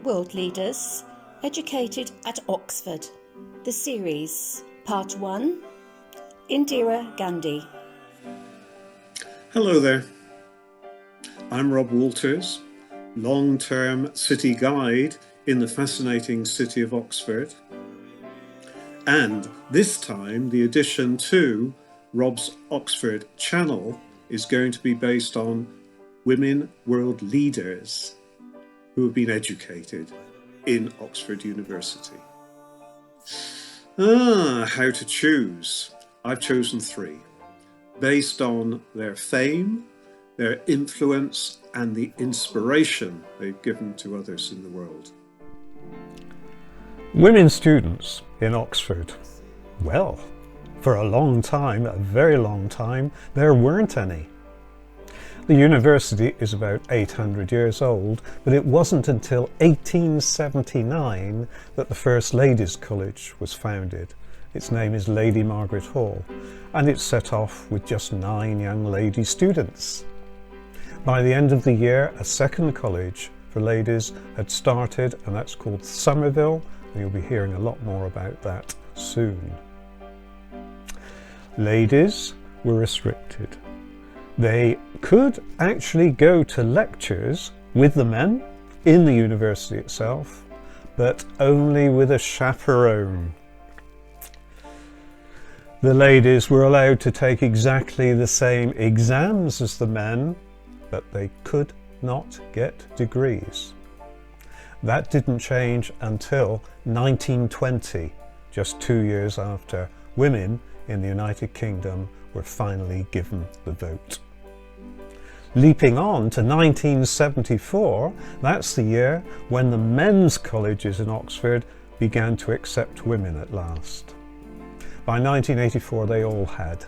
World Leaders, Educated at Oxford. The series, Part 1, Indira Gandhi. Hello there. I'm Rob Walters, long-term city guide in the fascinating city of Oxford. And this time, the addition to Rob's Oxford channel is going to be based on women world leaders who have been educated in Oxford University. How to choose. I've chosen 3, based on their fame, their influence, and the inspiration they've given to others in the world. Women students in Oxford. Well, for a long time, a very long time, there weren't any. The university is about 800 years old, but it wasn't until 1879 that the first Ladies' College was founded. Its name is Lady Margaret Hall, and it set off with just 9 young lady students. By the end of the year, a second college for ladies had started, and that's called Somerville, and you'll be hearing a lot more about that soon. Ladies were restricted. They could actually go to lectures with the men in the university itself, but only with a chaperone. The ladies were allowed to take exactly the same exams as the men, but they could not get degrees. That didn't change until 1920, just 2 years after women in the United Kingdom were finally given the vote. Leaping on to 1974, that's the year when the men's colleges in Oxford began to accept women at last. By 1984 they all had,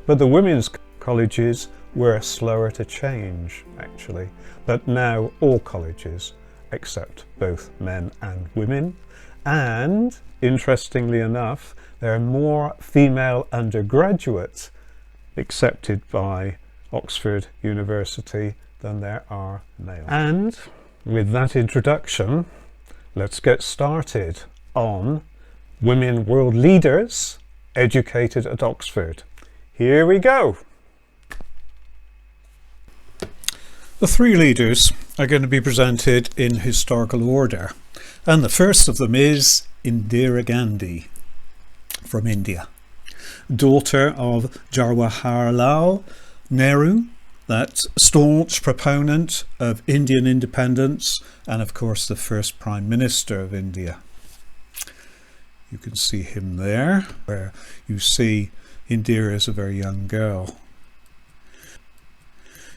but the women's colleges were slower to change actually, but now all colleges accept both men and women, and interestingly enough, there are more female undergraduates accepted by Oxford University than there are male. And with that introduction, let's get started on women world leaders educated at Oxford. Here we go. The 3 leaders are going to be presented in historical order, and the first of them is Indira Gandhi from India, daughter of Jawaharlal Nehru, that staunch proponent of Indian independence, and of course the first Prime Minister of India. You can see him there, where you see Indira as a very young girl.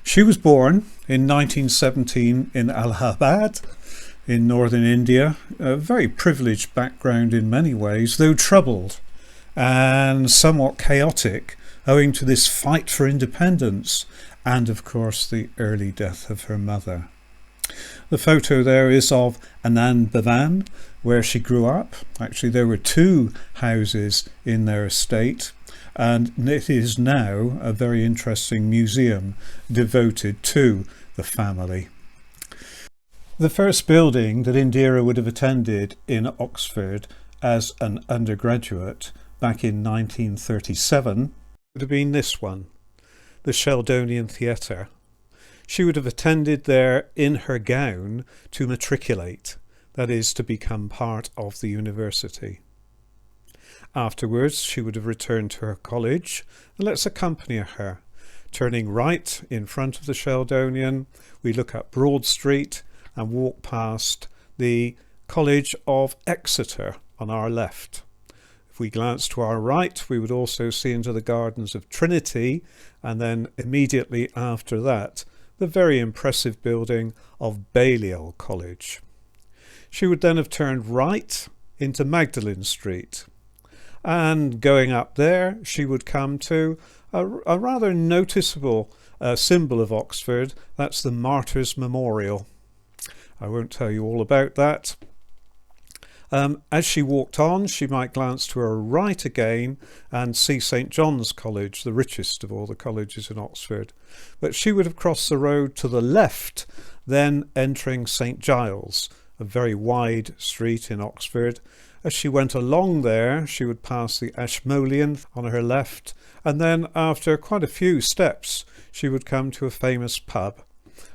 She was born in 1917 in Allahabad in northern India, a very privileged background in many ways, though troubled and somewhat chaotic owing to this fight for independence and of course the early death of her mother. The photo there is of Anand Bhavan, where she grew up. Actually there were 2 houses in their estate, and it is now a very interesting museum devoted to the family. The first building that Indira would have attended in Oxford as an undergraduate back in 1937 would have been this one, the Sheldonian Theatre. She would have attended there in her gown to matriculate, that is, to become part of the university. Afterwards, she would have returned to her college, and let's accompany her. Turning right in front of the Sheldonian, we look up Broad Street and walk past the College of Exeter on our left. If we glance to our right, we would also see into the gardens of Trinity, and then immediately after that, the very impressive building of Balliol College. She would then have turned right into Magdalen Street, and going up there, she would come to a rather noticeable symbol of Oxford. That's the Martyrs' Memorial. I won't tell you all about that. As she walked on, she might glance to her right again and see St John's College, the richest of all the colleges in Oxford. But she would have crossed the road to the left, then entering St Giles, a very wide street in Oxford. As she went along there, she would pass the Ashmolean on her left, and then after quite a few steps, she would come to a famous pub,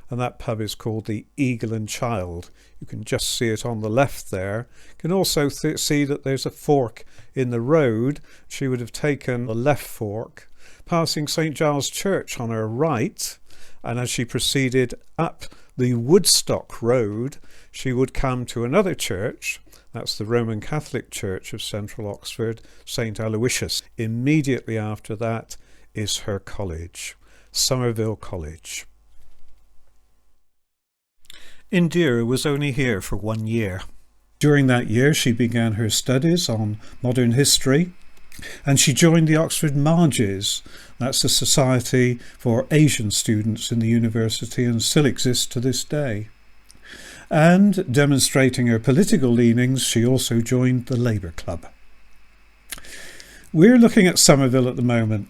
and that pub is called the Eagle and Child. You can just see it on the left there. You can also see that there's a fork in the road. She would have taken the left fork, passing St Giles Church on her right, and as she proceeded up the Woodstock Road, she would come to another church. That's the Roman Catholic Church of Central Oxford, St Aloysius. Immediately after that is her college, Somerville College. Indira was only here for 1 year. During that year she began her studies on modern history, and she joined the Oxford Marges. That's the society for Asian students in the university and still exists to this day. And demonstrating her political leanings, she also joined the Labour Club. We're looking at Somerville at the moment.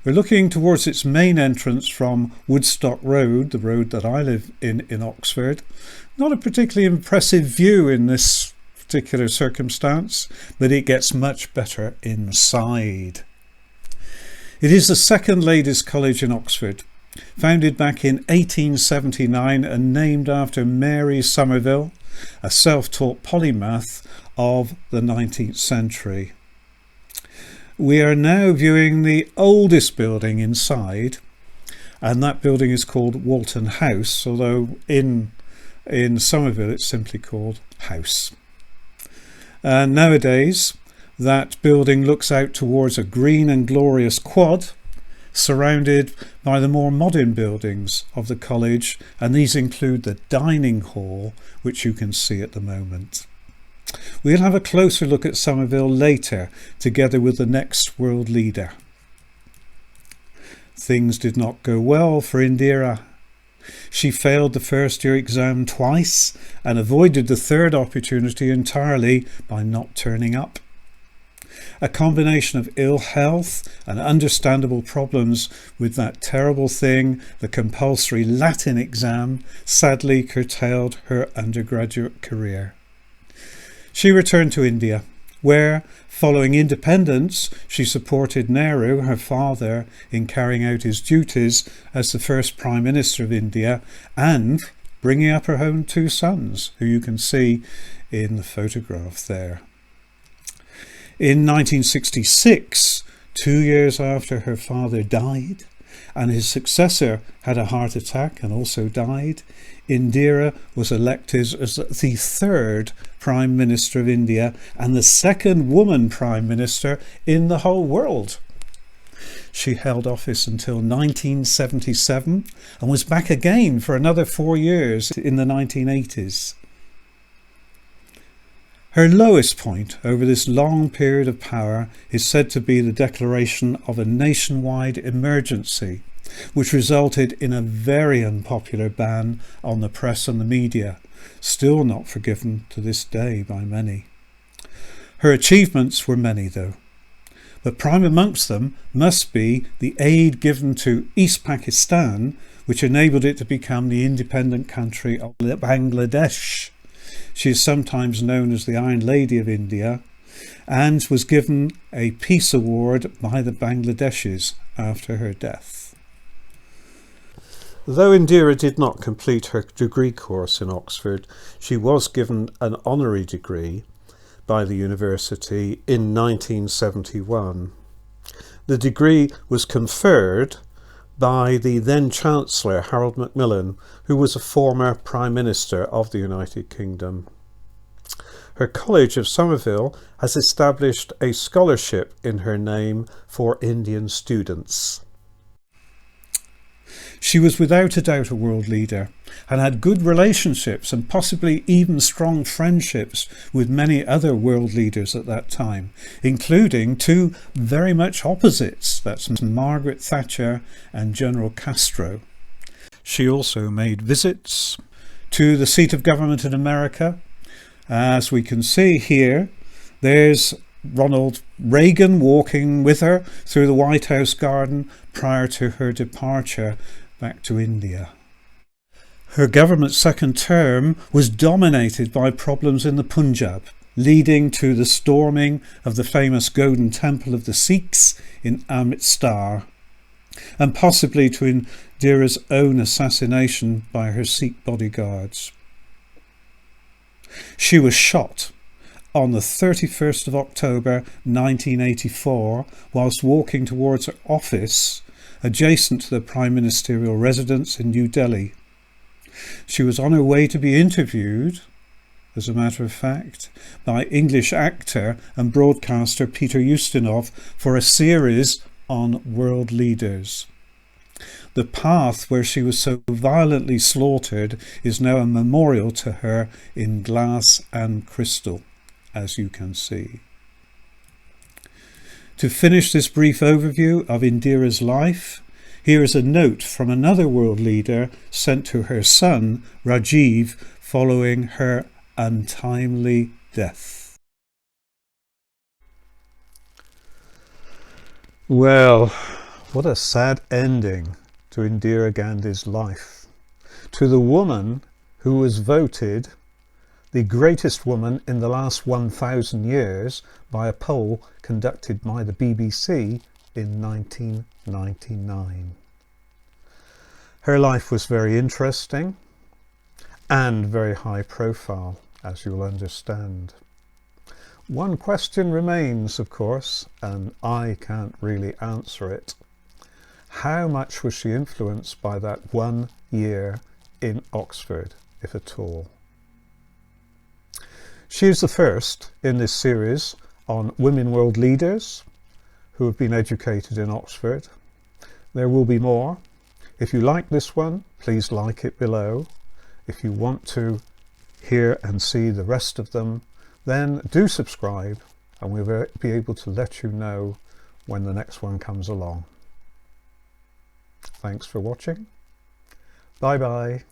We're looking towards its main entrance from Woodstock Road, the road that I live in Oxford. Not a particularly impressive view in this particular circumstance, but it gets much better inside. It is the second ladies' college in Oxford, founded back in 1879 and named after Mary Somerville, a self-taught polymath of the 19th century. We are now viewing the oldest building inside, and that building is called Walton House, although in Somerville it's simply called House. And nowadays that building looks out towards a green and glorious quad, surrounded by the more modern buildings of the college, and these include the dining hall, which you can see at the moment. We'll have a closer look at Somerville later, together with the next world leader. Things did not go well for Indira. She failed the first year exam twice and avoided the third opportunity entirely by not turning up. A combination of ill health and understandable problems with that terrible thing, the compulsory Latin exam, sadly curtailed her undergraduate career. She returned to India, where, following independence, she supported Nehru, her father, in carrying out his duties as the first Prime Minister of India and bringing up her own two sons, who you can see in the photograph there. In 1966, 2 years after her father died, and his successor had a heart attack and also died, Indira was elected as the third Prime Minister of India and the second woman Prime Minister in the whole world. She held office until 1977 and was back again for another 4 years in the 1980s. Her lowest point over this long period of power is said to be the declaration of a nationwide emergency, which resulted in a very unpopular ban on the press and the media, still not forgiven to this day by many. Her achievements were many though, but prime amongst them must be the aid given to East Pakistan, which enabled it to become the independent country of Bangladesh. She is sometimes known as the Iron Lady of India and was given a peace award by the Bangladeshis after her death. Though Indira did not complete her degree course in Oxford, she was given an honorary degree by the university in 1971. The degree was conferred by the then Chancellor Harold Macmillan, who was a former Prime Minister of the United Kingdom. Her College of Somerville has established a scholarship in her name for Indian students. She was without a doubt a world leader and had good relationships and possibly even strong friendships with many other world leaders at that time, including two very much opposites, that's Margaret Thatcher and General Castro. She also made visits to the seat of government in America. As we can see here, there's Ronald Reagan walking with her through the White House garden prior to her departure back to India. Her government's second term was dominated by problems in the Punjab, leading to the storming of the famous Golden Temple of the Sikhs in Amritsar, and possibly to Indira's own assassination by her Sikh bodyguards. She was shot on the 31st of October 1984 whilst walking towards her office adjacent to the Prime Ministerial residence in New Delhi. She was on her way to be interviewed, as a matter of fact, by English actor and broadcaster Peter Ustinov for a series on world leaders. The path where she was so violently slaughtered is now a memorial to her in glass and crystal, as you can see. To finish this brief overview of Indira's life, here is a note from another world leader sent to her son, Rajiv, following her untimely death. Well, what a sad ending to Indira Gandhi's life. To the woman who was voted the greatest woman in the last 1,000 years by a poll conducted by the BBC in 1999. Her life was very interesting and very high profile, as you'll understand. One question remains, of course, and I can't really answer it. How much was she influenced by that 1 year in Oxford, if at all? She is the first in this series on women world leaders who have been educated in Oxford. There will be more. If you like this one, please like it below. If you want to hear and see the rest of them, then do subscribe and we'll be able to let you know when the next one comes along. Thanks for watching. Bye bye.